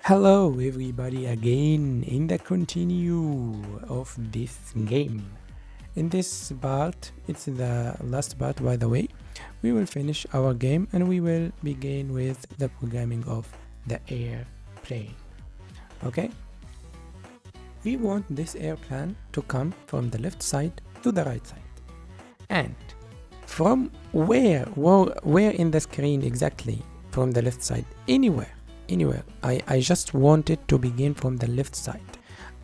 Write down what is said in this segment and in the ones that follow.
Hello everybody again in the continue of this game. In this part, it's the last part by the way, we will finish our game and we will begin with the programming of the airplane. Okay? We want this airplane to come from the left side to the right side. And from where in the screen exactly? From the left side, anywhere. I just want it to begin from the left side,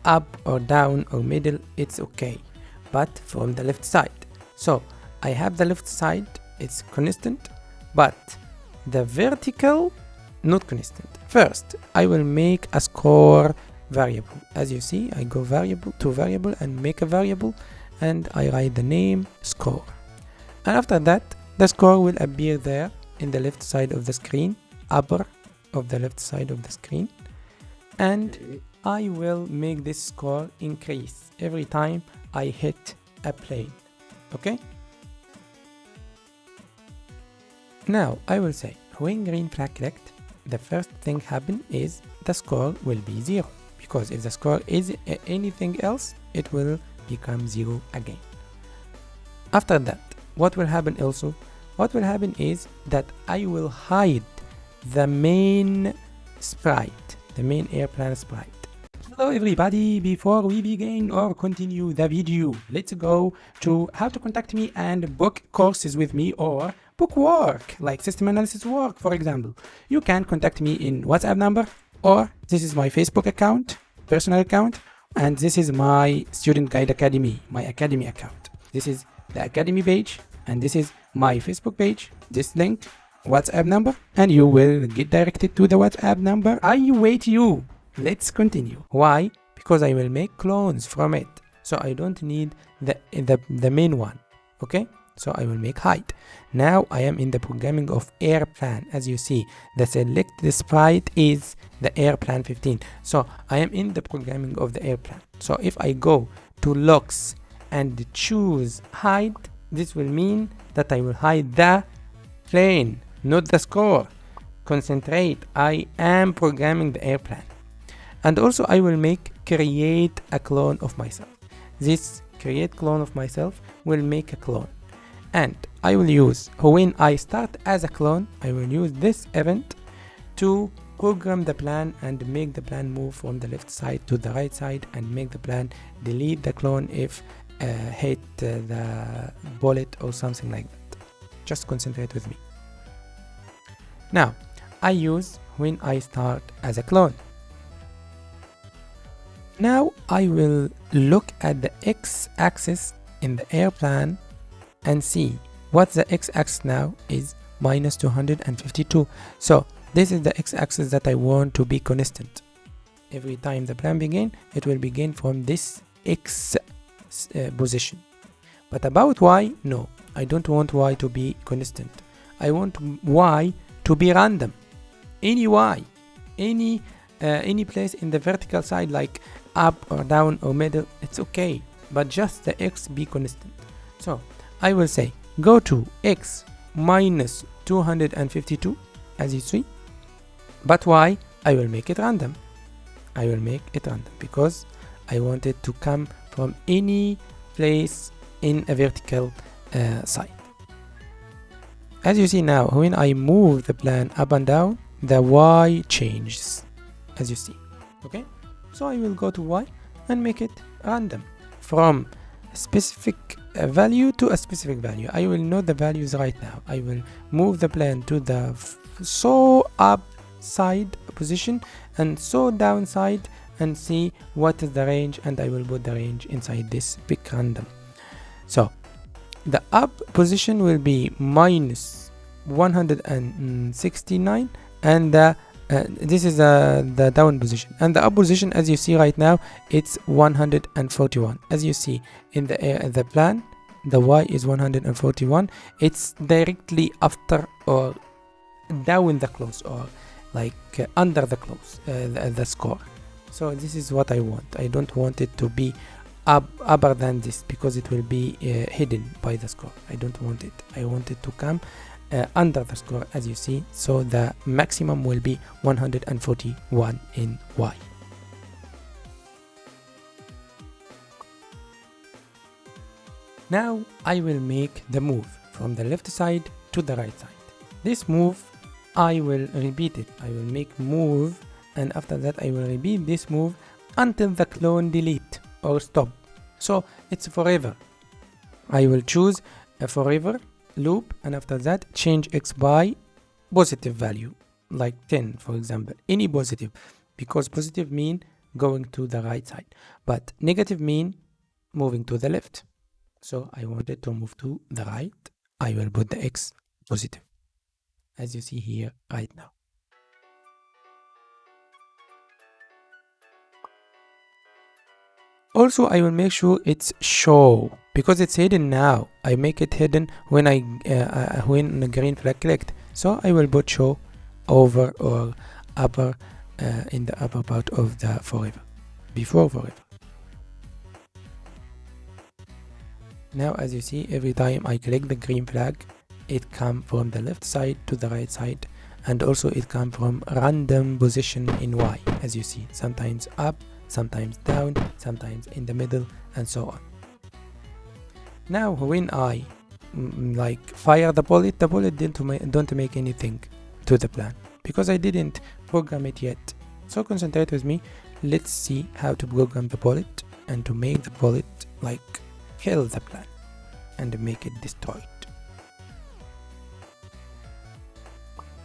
up or down or middle, it's okay, but from the left side. So I have the left side, it's constant, but the vertical not constant. First I will make a score variable. As you see, I go variable to variable and make a variable, and I write the name score, and after that the score will appear there in the left side of the screen, upper of the left side of the screen, and I will make this score increase every time I hit a plane. Okay, now I will say when green flag clicked, the first thing happen is the score will be 0, because if the score is anything else, it will become 0 again. After that, what will happen also? What will happen is that I will hide the main sprite, the main airplane sprite. Hello everybody, before we begin or continue the video, let's go to how to contact me and book courses with me or book work like system analysis work, for example. You can contact me in WhatsApp number, or this is my Facebook account, personal account, and this is my Student Guide Academy, my academy account. This is the academy page and this is my Facebook page. This link, WhatsApp number, and you will get directed to the WhatsApp number. I wait you. Let's continue. Why? Because I will make clones from it, so I don't need the main one. Okay, so I will make hide. Now I am in the programming of airplane. As you see, the selected sprite is the airplane 15, so I am in the programming of the airplane. So if I go to locks and choose hide, this will mean that I will hide the plane, not the score. Concentrate, I am programming the airplane. And also I will make create a clone of myself. This create clone of myself will make a clone, and I will use, when I start as a clone, I will use this event to program the plan and make the plan move from the left side to the right side, and make the plan delete the clone if hit the bullet or something like that. Just concentrate with me. Now I use when I start as a clone. Now I will look at the x-axis in the airplane and see what the x-axis now is, minus 252. So this is the x-axis that I want to be constant. Every time the plan begin, it will begin from this x position. But about y, no, I don't want y to be constant. I want y to be random. Any y, any place in the vertical side, like up or down or middle, it's okay, but just the x be constant. So I will say go to x minus 252, as you see, but y, I will make it random. I will make it random because I want it to come from any place in a vertical side. As you see now, when I move the plan up and down, the y changes, as you see. Okay, so I will go to y and make it random from a specific value to a specific value. I will know the values right now. I will move the plan to the so up side position and so down side, and see what is the range, and I will put the range inside this pick random. So the up position will be minus 169, and this is the down position, and the up position, as you see right now, it's 141. As you see in the plan, the y is 141. It's directly after or down the close, or like under the close, the score. So this is what I want. I don't want it to be upper than this, because it will be hidden by the score. I don't want it. I want it to come under the score, as you see, so the maximum will be 141 in Y. Now I will make the move from the left side to the right side. This move I will repeat it. I will make move, and after that I will repeat this move until the clone delete or stop. So it's forever. I will choose a forever loop, and after that change x by positive value, like 10 for example, any positive, because positive mean going to the right side, but negative mean moving to the left. So I wanted to move to the right. I will put the x positive, as you see here right now. Also, I will make sure it's show, because it's hidden now. I make it hidden when when the green flag clicked. So I will put show over or upper in the upper part of the forever, before forever. Now, as you see, every time I click the green flag, it comes from the left side to the right side, and also it comes from random position in Y, as you see, sometimes up, sometimes down, sometimes in the middle, and so on. Now when I like fire the bullet don't make anything to the plan, because I didn't program it yet. So concentrate with me. Let's see how to program the bullet and to make the bullet like kill the plan and make it destroyed.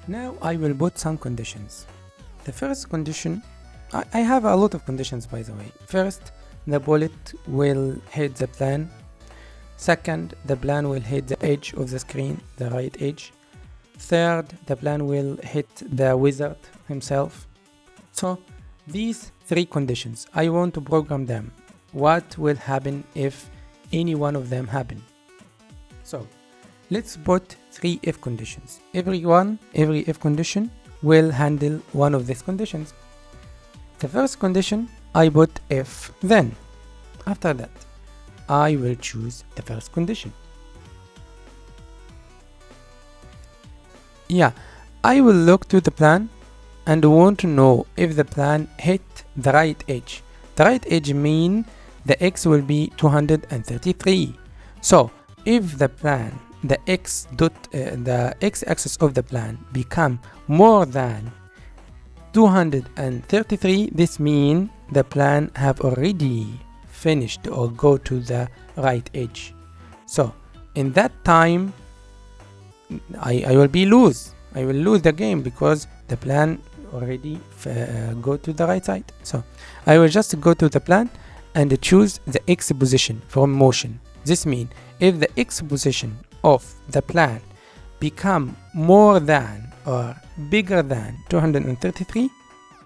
Now I will put some conditions. The first condition, I have a lot of conditions by the way. First, the bullet will hit the plan. Second, the plan will hit the edge of the screen, the right edge. Third, the plan will hit the wizard himself. So these three conditions, I want to program them. What will happen if any one of them happen? So let's put three if conditions. Every if condition will handle one of these conditions. The first condition, I put if then. After that, I will choose the first condition. Yeah, I will look to the plan and want to know if the plan hit the right edge. The right edge mean the x will be 233. So if the plan, the x-axis of the plan become more than 233, this means the plan have already finished or go to the right edge. So in that time I will lose the game, because the plan already go to the right side. So I will just go to the plan and choose the x position from motion. This means if the x position of the plan become more than or bigger than 233,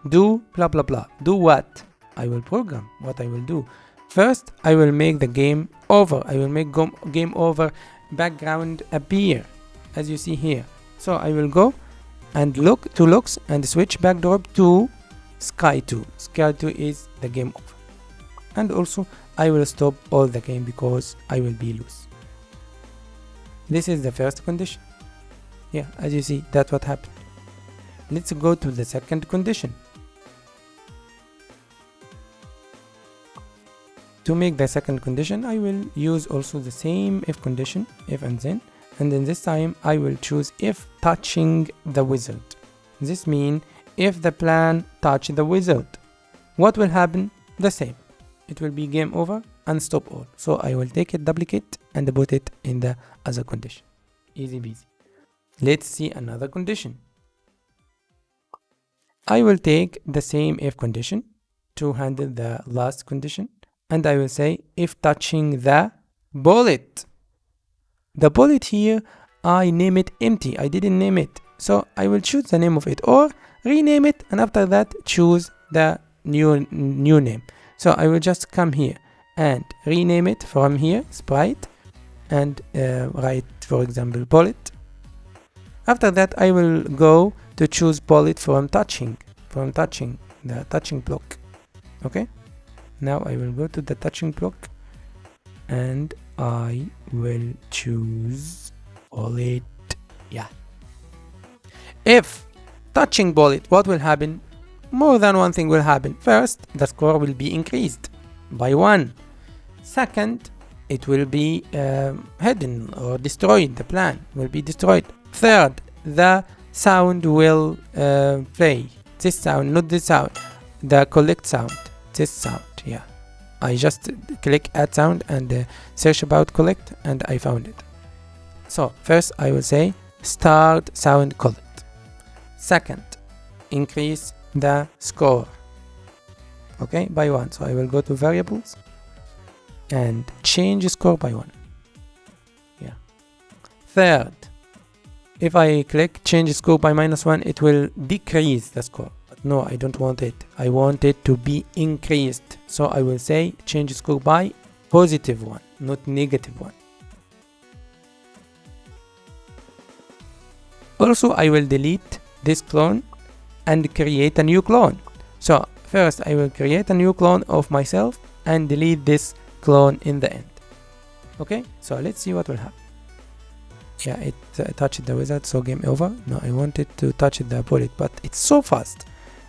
do blah blah blah. Do what? I will program what I will do. First, I will make the game over. I will make game over background appear, as you see here. So I will go and look to looks and switch backdrop to sky 2. Sky 2 is the game over. And also I will stop all the game because I will be loose. This is the first condition. Yeah, as you see, that's what happened. Let's go to the second condition. To make the second condition, I will use also the same if condition, if and then this time I will choose if touching the wizard. This means if the plan touch the wizard, what will happen? The same. It will be game over and stop all. So I will take it, duplicate, and put it in the other condition. Easy peasy. Let's see another condition. I will take the same if condition to handle the last condition, and I will say if touching the bullet. The bullet here, I name it empty. I didn't name it. So I will choose the name of it or rename it, and after that choose the new name. So I will just come here and rename it from here, sprite, and write, for example, bullet. After that, I will go to choose bullet from touching, the touching block. Okay. Now I will go to the touching block and I will choose bullet Yeah. If touching bullet, what will happen? More than one thing will happen. First, the score will be increased by 1. Second, it will be hidden or destroyed. The plan will be destroyed. Third, the sound will play. This sound, not this sound. The collect sound. This sound, yeah. I just click add sound and search about collect and I found it. So first I will say start sound collect. Second, increase the score, okay, by 1. So I will go to variables and change score by 1. Yeah. Third, if I click change score by -1, it will decrease the score. But no, I don't want it. I want it to be increased. So I will say change score by +1, not -1. Also, I will delete this clone and create a new clone. So first I will create a new clone of myself and delete this clone in the end. Okay, so let's see what will happen. Yeah, it touched the wizard, so game over. No, I wanted to touch the bullet, but it's so fast.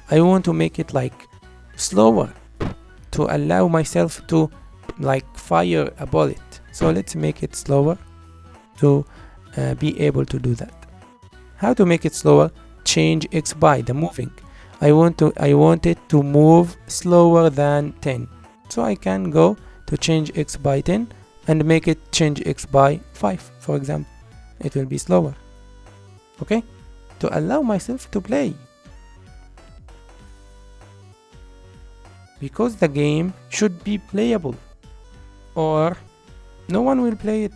I want to make it like slower to allow myself to like fire a bullet. So let's make it slower to be able to do that. How to make it slower? Change X by the moving. I want it to move slower than 10. So I can go to change X by 10 and make it change X by 5, for example. It will be slower. Okay? To allow myself to play. Because the game should be playable, or no one will play it.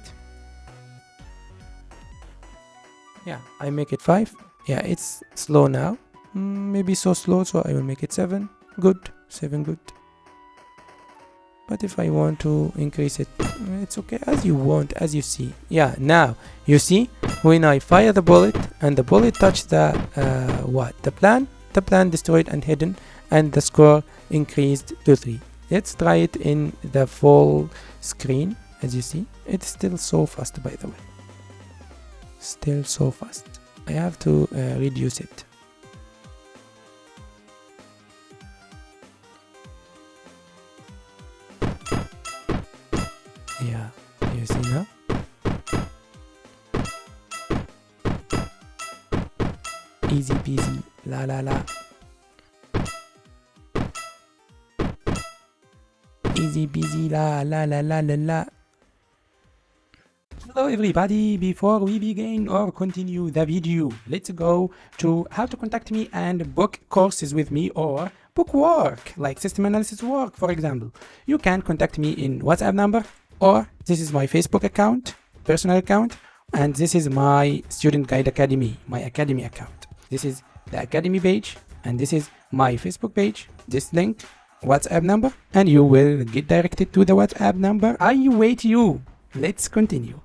Yeah, I make it 5. Yeah, it's slow now. Maybe so slow, so I will make it 7. Good. 7 good. But if I want to increase it, it's okay, as you want, as you see. Yeah, now you see when I fire the bullet and the bullet touched the the plan destroyed and hidden, and the score increased to 3. Let's try it in the full screen. As you see, it's still so fast, by the way. Still so fast. I have to reduce it. Yeah, you see now? Easy peasy, la la la. Easy peasy, la la la la la la. Hello everybody, before we begin or continue the video, let's go to how to contact me and book courses with me or book work, like system analysis work, for example. You can contact me in WhatsApp number, or this is my Facebook account, personal account, and this is my Student Guide Academy, my Academy account. This is the Academy page, and this is my Facebook page. This link, WhatsApp number, and you will get directed to the WhatsApp number. I wait you. Let's continue.